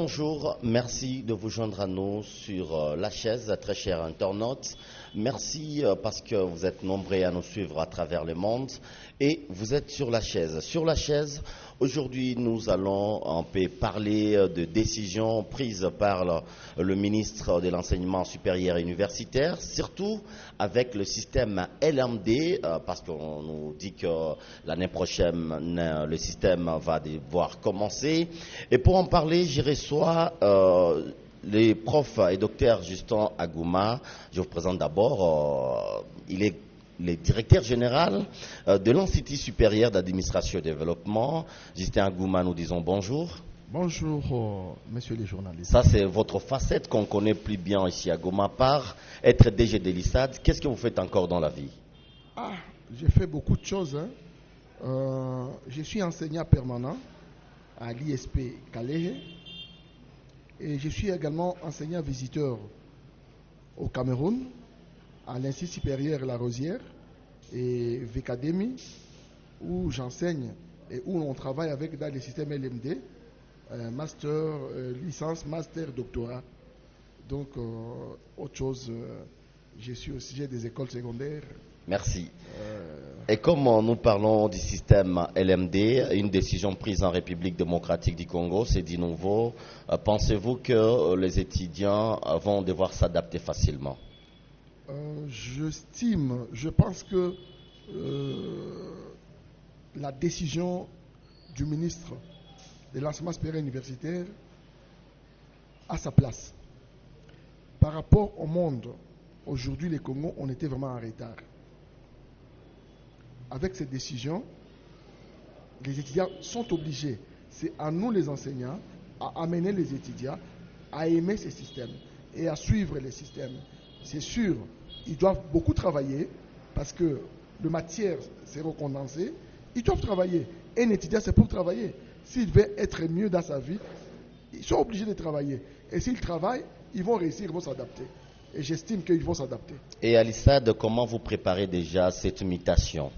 Bonjour, merci de vous joindre à nous sur la chaise, très chers internautes. Merci parce que vous êtes nombreux à nous suivre à travers le monde et vous êtes sur la chaise. Sur la chaise, aujourd'hui, nous allons un peu parler de décisions prises par le ministre de l'Enseignement supérieur et universitaire, surtout avec le système LMD, parce qu'on nous dit que l'année prochaine, le système va devoir commencer. Et pour en parler, je reçois les profs et docteur Justin Agouma. Je vous présente d'abord, il est le directeur général de l'Institut supérieur d'administration et développement. Justin Agouma, nous disons bonjour. Bonjour, messieurs les journalistes. Ça, c'est votre facette qu'on connaît plus bien ici à Goma. Par être DG de l'ISAD, qu'est-ce que vous faites encore dans la vie? J'ai fait beaucoup de choses. Je suis enseignant permanent à l'ISP Calais et je suis également enseignant visiteur au Cameroun à l'Institut supérieur La Rosière et VCademy où j'enseigne et où on travaille avec dans les systèmes LMD, master, licence, master, doctorat. Donc, autre chose, je suis au sujet des écoles secondaires. Merci. Et comme nous parlons du système LMD, une décision prise en République démocratique du Congo, c'est dit nouveau. Pensez-vous que les étudiants vont devoir s'adapter facilement? Je pense que la décision du ministre de l'enseignement supérieur universitaire a sa place. Par rapport au monde, aujourd'hui, les Congos, on était vraiment en retard. Avec cette décision, les étudiants sont obligés, c'est à nous les enseignants, à amener les étudiants à aimer ces systèmes et à suivre les systèmes. C'est sûr, ils doivent beaucoup travailler parce que le matière s'est recondensé. Ils doivent travailler. Et un étudiant, c'est pour travailler. S'il veut être mieux dans sa vie, ils sont obligés de travailler. Et s'ils travaillent, ils vont réussir, ils vont s'adapter. Et j'estime qu'ils vont s'adapter. Et à l'ISAD, comment vous préparez déjà cette mutation?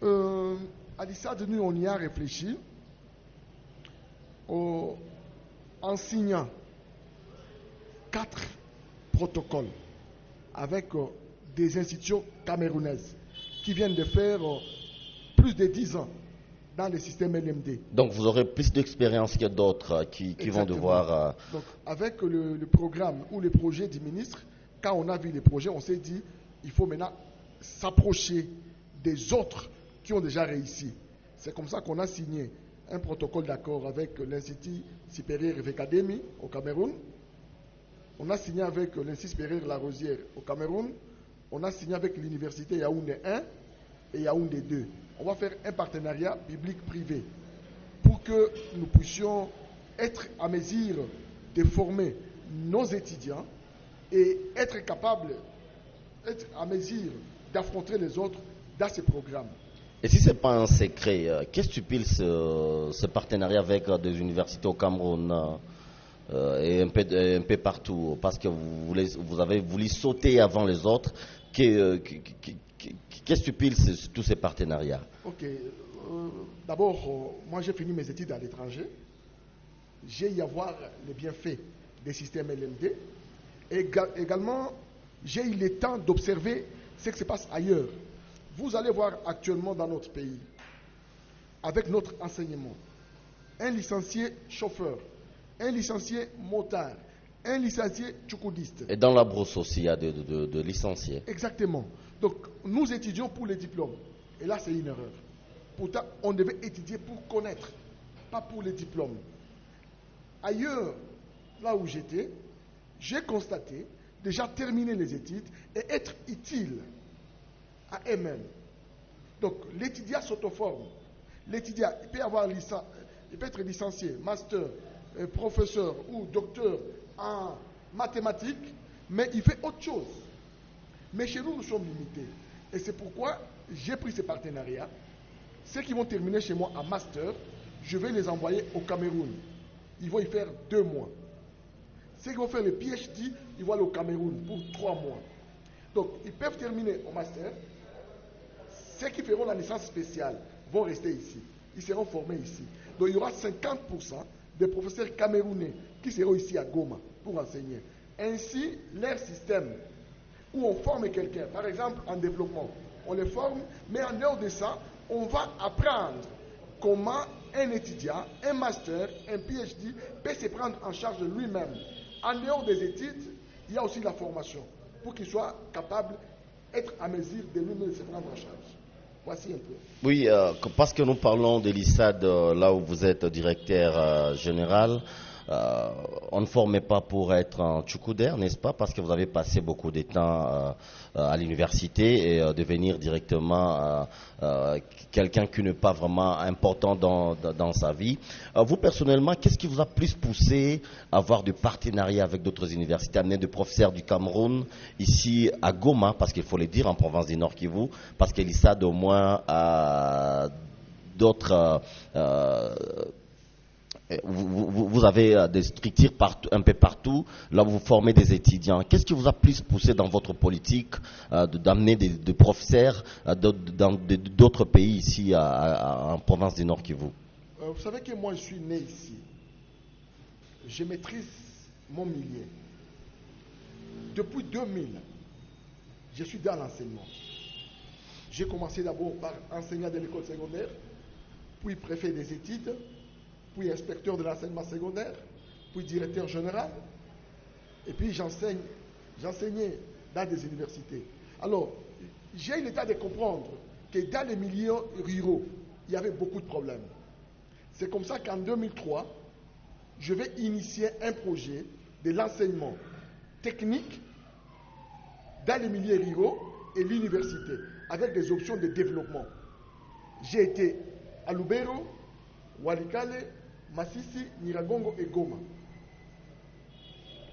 À l'ISAD, nous, on y a réfléchi en signant 4 protocoles avec des institutions camerounaises qui viennent de faire plus de 10 ans dans le système LMD. Donc vous aurez plus d'expérience que d'autres qui vont devoir... Donc avec le programme ou le projet du ministre, quand on a vu les projets, on s'est dit il faut maintenant s'approcher des autres qui ont déjà réussi. C'est comme ça qu'on a signé un protocole d'accord avec l'Institut supérieur VCademy au Cameroun. On a signé avec l'Institut supérieur La Rosière au Cameroun. On a signé avec l'Université Yaoundé 1 et Yaoundé 2. On va faire un partenariat public-privé pour que nous puissions être à mesure de former nos étudiants et être capables, être à mesure d'affronter les autres dans ces programmes. Et si ce n'est pas un secret, qu'est-ce que tu piles ce partenariat avec des universités au Cameroun et un peu partout? Parce que vous avez voulu sauter avant les autres. Qu'est-ce que tu piles tous ces partenariats? Ok. D'abord, moi j'ai fini mes études à l'étranger. J'ai y avoir les bienfaits des systèmes LMD. Également, j'ai eu le temps d'observer ce qui se passe ailleurs. Vous allez voir actuellement dans notre pays, avec notre enseignement, un licencié chauffeur, un licencié motard, un licencié tchoukoudiste. Et dans la brousse aussi, il y a de licenciés. Exactement. Donc, nous étudions pour les diplômes. Et là, c'est une erreur. Pourtant, on devait étudier pour connaître, pas pour les diplômes. Ailleurs, là où j'étais, j'ai constaté déjà terminer les études et être utile à eux-mêmes. Donc, l'étudiant s'auto-forme. L'étudiant, il peut avoir il peut être licencié, master, professeur ou docteur en mathématiques, mais il fait autre chose. Mais chez nous, nous sommes limités. Et c'est pourquoi j'ai pris ces partenariats. Ceux qui vont terminer chez moi en master, je vais les envoyer au Cameroun. Ils vont y faire 2 mois. Ceux qui vont faire le PhD, ils vont aller au Cameroun pour 3 mois. Donc, ils peuvent terminer au master. Ceux qui feront la licence spéciale vont rester ici. Ils seront formés ici. Donc, il y aura 50% des professeurs camerounais qui seront ici à Goma pour enseigner. Ainsi, leur système où on forme quelqu'un, par exemple en développement, on les forme, mais en dehors de ça, on va apprendre comment un étudiant, un master, un PhD peut se prendre en charge de lui-même. En dehors des études, il y a aussi la formation pour qu'il soit capable d'être à mesure de lui-même se prendre en charge. Voici un peu. Oui, parce que nous parlons de l'ISAD, là où vous êtes directeur général, on ne formait pas pour être un tchoukoudère, n'est-ce pas? Parce que vous avez passé beaucoup de temps à l'université et devenir directement quelqu'un qui n'est pas vraiment important dans sa vie. Vous, personnellement, qu'est-ce qui vous a plus poussé à avoir des partenariats avec d'autres universités, amener des professeurs du Cameroun ici à Goma, parce qu'il faut le dire, en province du Nord Kivu, parce que l'ISAD au moins a d'autres... vous avez des structures un peu partout, là où vous formez des étudiants. Qu'est-ce qui vous a plus poussé dans votre politique d'amener des professeurs dans d'autres pays ici en province du Nord Kivu? Vous savez que moi je suis né ici. Je maîtrise mon milieu. Depuis 2000, je suis dans l'enseignement. J'ai commencé d'abord par enseignant de l'école secondaire, puis préfet des études, puis inspecteur de l'enseignement secondaire, puis directeur général, et puis j'enseignais dans des universités. Alors, j'ai eu l'état de comprendre que dans les milieux ruraux, il y avait beaucoup de problèmes. C'est comme ça qu'en 2003, je vais initier un projet de l'enseignement technique dans les milieux ruraux et l'université, avec des options de développement. J'ai été à Lubero, Walikale, Masisi, Nyiragongo et Goma.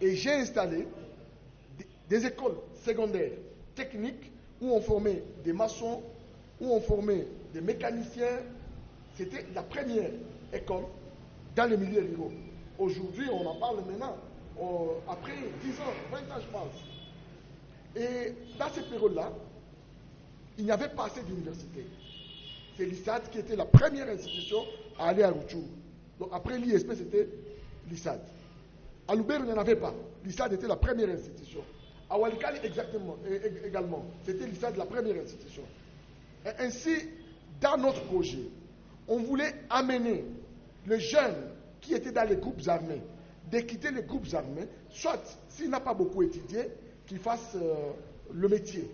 Et j'ai installé des écoles secondaires techniques où on formait des maçons, où on formait des mécaniciens. C'était la première école dans les milieux ruraux. Aujourd'hui, on en parle maintenant, après 10 ans, 20 ans, je pense. Et dans cette période-là, il n'y avait pas assez d'universités. C'est l'ISAD qui était la première institution à aller à Rutshuru. Donc après l'ISP, c'était l'ISAD. À Lubero, il n'y en avait pas. L'ISAD était la première institution. À Walikale, également. C'était l'ISAD la première institution. Et ainsi, dans notre projet, on voulait amener les jeunes qui étaient dans les groupes armés de quitter les groupes armés, soit s'il n'a pas beaucoup étudié, qu'il fasse le métier.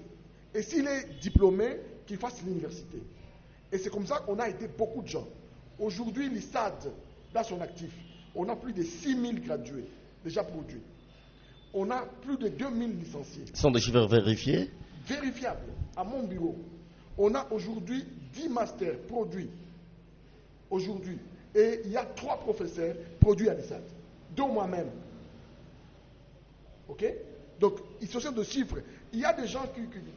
Et s'il est diplômé, qu'il fasse l'université. Et c'est comme ça qu'on a été beaucoup de gens. Aujourd'hui, l'ISAD, dans son actif, on a plus de 6000 gradués déjà produits. On a plus de 2000 licenciés. Ce sont des chiffres vérifiés? Vérifiables, à mon bureau. On a aujourd'hui 10 masters produits. Aujourd'hui. Et il y a 3 professeurs produits à l'ISAD, dont moi-même. Ok? Donc, il s'agit de chiffres. Il y a des gens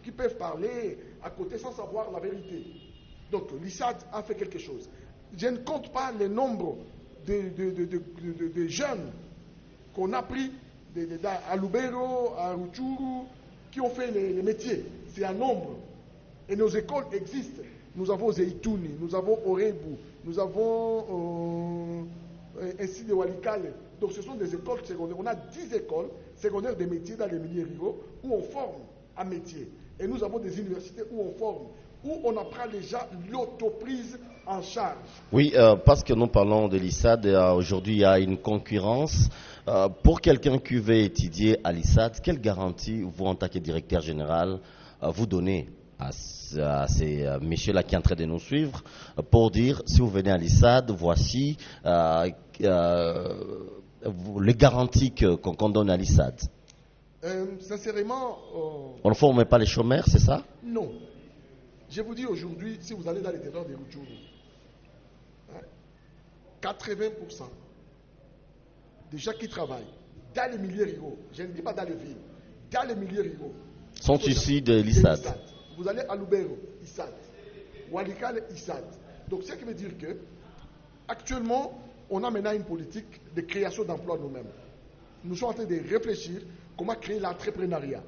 qui peuvent parler à côté sans savoir la vérité. Donc, l'ISAD a fait quelque chose. Je ne compte pas le nombre de jeunes qu'on a pris à Lubero, à Rutshuru, qui ont fait les métiers. C'est un nombre. Et nos écoles existent. Nous avons Zeitouni, nous avons Orebu, nous avons ainsi de Walikale. Donc ce sont des écoles secondaires. On a 10 écoles secondaires de métiers dans les milieux ruraux où on forme un métier. Et nous avons des universités où on forme, où on apprend déjà l'autoprise en charge. Oui, parce que nous parlons de l'ISAD, aujourd'hui il y a une concurrence. Pour quelqu'un qui veut étudier à l'ISAD, quelle garantie vous, en tant que directeur général, vous donnez à ces messieurs-là qui sont en train de nous suivre pour dire, si vous venez à l'ISAD, voici les garanties qu'on donne à l'ISAD? Sincèrement... on ne forme pas les chômeurs, c'est ça? Non. Je vous dis aujourd'hui, si vous allez dans les territoires de Rutshuru, 80% des gens qui travaillent dans les milieux ruraux, je ne dis pas dans les villes, dans les milieux ruraux, sont issus de l'ISAD. Vous allez à Lubero, ISAD. Walikale, ISAD. Donc, ce qui veut dire que, actuellement, on a maintenant une politique de création d'emplois nous-mêmes. Nous sommes en train de réfléchir comment créer l'entrepreneuriat,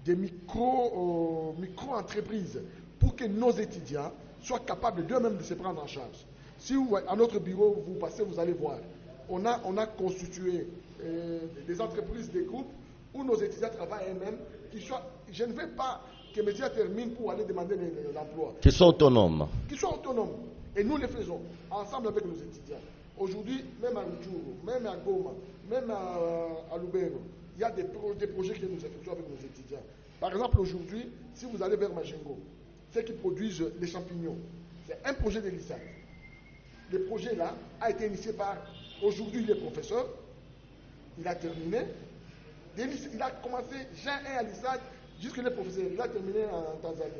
des micro-entreprises, pour que nos étudiants soient capables d'eux-mêmes de se prendre en charge. Si vous, à notre bureau, vous passez, vous allez voir. on a constitué des entreprises, des groupes où nos étudiants travaillent eux-mêmes. Je ne veux pas que mes étudiants terminent pour aller demander l'emploi. Qu'ils soient autonomes. Qu'ils soient autonomes. Et nous les faisons ensemble avec nos étudiants. Aujourd'hui, même à Rutshuru, même à Goma, même à Lubero, il y a des projets que nous effectuons avec nos étudiants. Par exemple, aujourd'hui, si vous allez vers Majengo, ceux qui produisent les champignons, c'est un projet de l'ISAC. Le projet là a été initié par, aujourd'hui, il est professeur, il a terminé, il a commencé Jean 1 à l'ISAC, jusqu'à les professeurs, il a terminé en Tanzanie.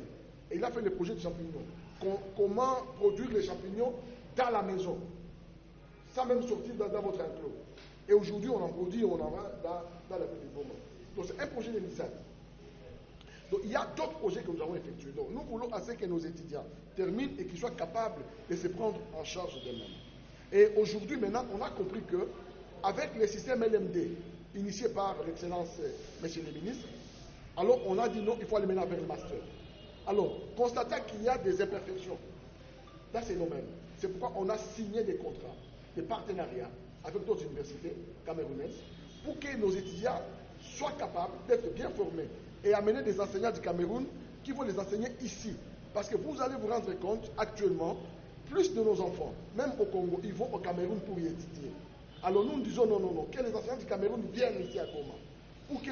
Et il a fait le projet de champignons. Comment produire les champignons dans la maison, sans même sortir dans votre enclos. Et aujourd'hui, on en produit, on en va dans la petite bombe. Donc c'est un projet de l'ISAC. Donc il y a d'autres projets que nous avons effectués. Donc nous voulons assez que nos étudiants terminent et qu'ils soient capables de se prendre en charge d'eux-mêmes. Et aujourd'hui, maintenant, on a compris que avec le système LMD, initié par l'excellence, monsieur le ministre, alors on a dit non, il faut aller maintenant vers le master. Alors, constatant qu'il y a des imperfections, là c'est nous-mêmes. C'est pourquoi on a signé des contrats, des partenariats avec d'autres universités camerounaises pour que nos étudiants soient capables d'être bien formés et amener des enseignants du Cameroun qui vont les enseigner ici. Parce que vous allez vous rendre compte, actuellement, plus de nos enfants, même au Congo, ils vont au Cameroun pour y étudier. Alors nous disons non, que les enseignants du Cameroun viennent ici à Goma.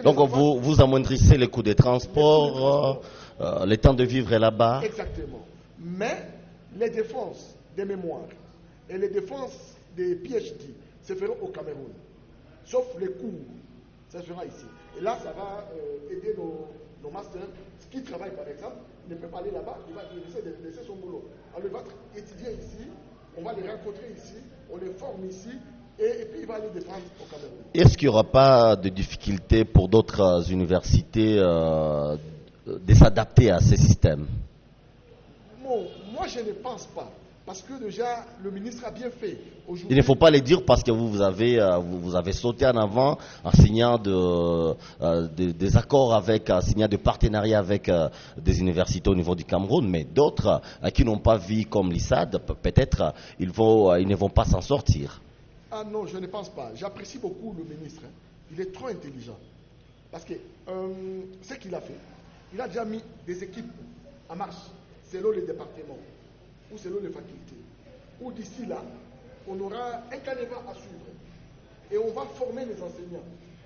Donc vous amoindrissez les coûts des transports, le temps de vivre est là-bas. Exactement. Mais les défenses des mémoires et les défenses des PhD se feront au Cameroun. Sauf les cours, ça se fera ici. Et là, ça va aider nos masters qui travaillent par exemple, ne peut pas aller là-bas, il va laisser son boulot. Alors il va étudier ici, on va les rencontrer ici, on les forme ici. Et puis il va aller défendre au Cameroun. Est-ce qu'il n'y aura pas de difficultés pour d'autres universités de s'adapter à ces systèmes? Bon, moi je ne pense pas. Parce que déjà, le ministre a bien fait. Il ne faut pas les dire parce que vous avez sauté en avant en signant des accords en signant des partenariats avec des universités au niveau du Cameroun, mais d'autres qui n'ont pas vu comme l'ISAD, peut-être ils ne vont pas s'en sortir. Ah non, je ne pense pas. J'apprécie beaucoup le ministre. Il est trop intelligent. Parce que ce qu'il a fait, il a déjà mis des équipes en marche selon les départements ou selon les facultés. Ou d'ici là, on aura un canevas à suivre. Et on va former les enseignants.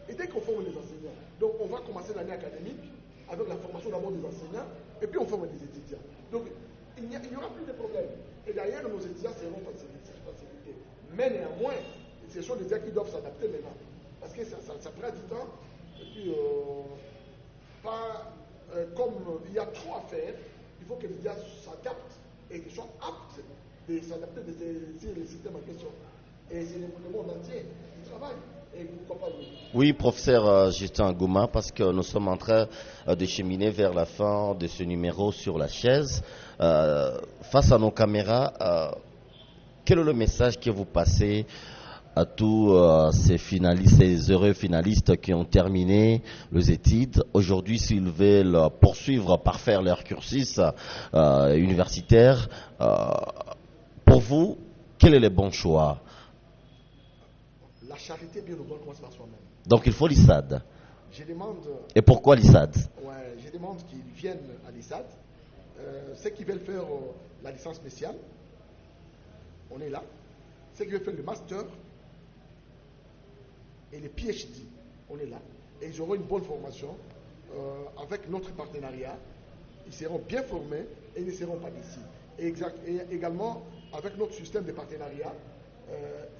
Et dès qu'on forme les enseignants, donc on va commencer l'année académique avec la formation d'abord des enseignants et puis on forme des étudiants. Donc il n'y aura plus de problème. Et d'ailleurs, nos étudiants seront facilités. Mais néanmoins, ce sont des étudiants qui doivent s'adapter maintenant. Parce que ça prend du temps. Et puis, comme il y a trop à faire, il faut que les étudiants s'adaptent et qu'ils soient aptes de s'adapter sur le système en question. Et c'est le monde entier qui travaille. Et pourquoi pas lui. Oui, professeur Justin Gouma, parce que nous sommes en train de cheminer vers la fin de ce numéro sur la chaise. Face à nos caméras, quel est le message que vous passez à tous ces finalistes, ces heureux finalistes qui ont terminé les études aujourd'hui, s'ils veulent poursuivre, parfaire leur cursus universitaire? Pour vous, quel est le bon choix? La charité, bien au moins, commence par soi-même. Donc il faut l'ISAD. Je demande. Et pourquoi l'ISAD? Ouais, je demande qu'ils viennent à l'ISAD. Ceux qui veulent faire la licence spéciale, on est là. Ceux qui veulent faire le master et les PhD, on est là. Et ils auront une bonne formation avec notre partenariat. Ils seront bien formés et ils ne seront pas d'ici. Et également, avec notre système de partenariat,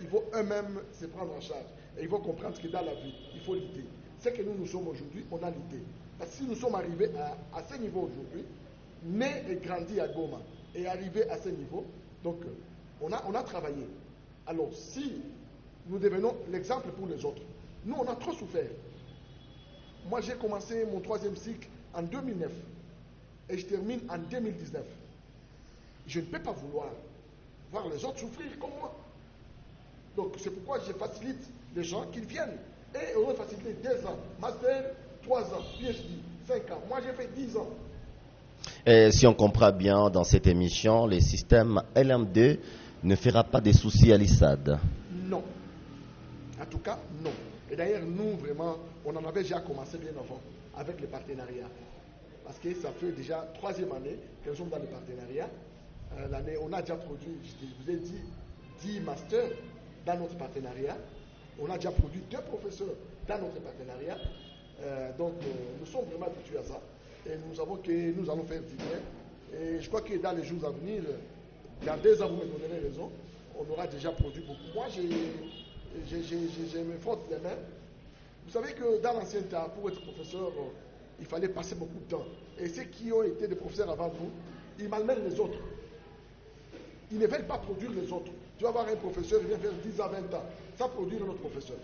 ils vont eux-mêmes se prendre en charge. Et ils vont comprendre que dans la vie, il faut l'idée. C'est que nous sommes aujourd'hui, on a l'idée. Parce que si nous sommes arrivés à ce niveau aujourd'hui, nés et grandis à Goma, et arrivés à ce niveau, donc on a travaillé. Alors si nous devenons l'exemple pour les autres, nous on a trop souffert. Moi j'ai commencé mon 3e cycle en 2009 et je termine en 2019. Je ne peux pas vouloir voir les autres souffrir comme moi. Donc c'est pourquoi je facilite les gens qu'ils viennent. Et on va faciliter 2 ans, master, 3 ans, PhD, 5 ans. Moi j'ai fait 10 ans. Et si on comprend bien dans cette émission, le système LM2 ne fera pas de soucis à l'ISAD. Non. tout cas, non. Et d'ailleurs, nous, vraiment, on en avait déjà commencé bien avant avec les partenariats. Parce que ça fait déjà 3e année que nous sommes dans les partenariats. L'année, on a déjà produit, je vous ai dit, 10 masters dans notre partenariat. On a déjà produit 2 professeurs dans notre partenariat. Donc, nous sommes vraiment habitués à ça. Et nous savons que nous allons faire du bien. Et je crois que dans les jours à venir, dans 2 ans, vous me donnerez raison, on aura déjà produit beaucoup. Moi, j'ai mes fortes les mains. Vous savez que dans l'ancien temps, pour être professeur, il fallait passer beaucoup de temps. Et ceux qui ont été des professeurs avant vous, ils malmènent les autres. Ils ne veulent pas produire les autres. Tu vas avoir un professeur, il vient faire 10 à 20 ans, sans produire un autre professeur.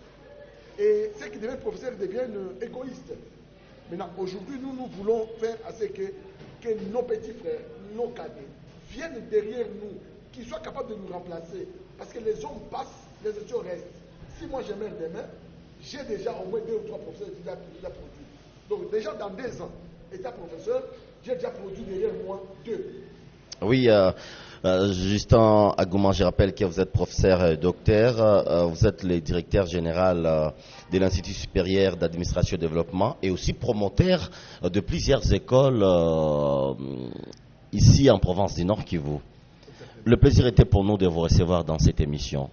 Et ceux qui deviennent professeurs deviennent égoïstes. Maintenant, aujourd'hui, nous voulons faire à ce que nos petits frères, nos cadets, viennent derrière nous, qu'ils soient capables de nous remplacer. Parce que les hommes passent, les étudiants restent. Si moi je meurs demain, j'ai déjà au moins 2 ou 3 professeurs qui ont produit. Donc déjà dans 2 ans, étant professeur, j'ai déjà produit derrière moi 2. Oui, Justin Agouman, je rappelle que vous êtes professeur et docteur, vous êtes le directeur général de l'Institut supérieur d'administration et développement et aussi promoteur de plusieurs écoles ici en province du Nord Kivu. Le plaisir était pour nous de vous recevoir dans cette émission.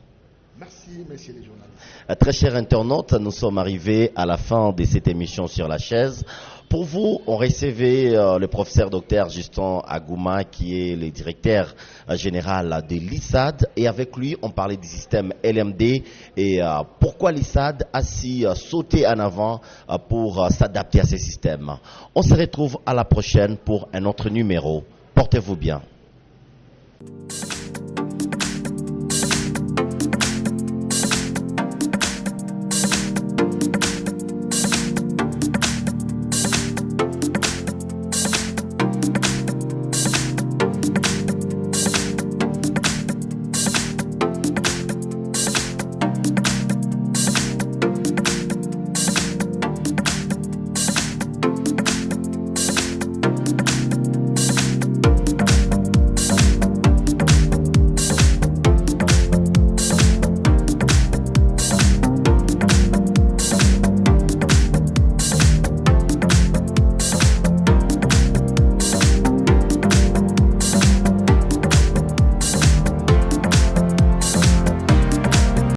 Merci, messieurs les journalistes. Très chers internautes, nous sommes arrivés à la fin de cette émission sur la chaise. Pour vous, on recevait le professeur docteur Justin Agouman, qui est le directeur général de l'ISAD. Et avec lui, on parlait du système LMD et pourquoi l'ISAD a si sauté en avant pour s'adapter à ce système. On se retrouve à la prochaine pour un autre numéro. Portez-vous bien.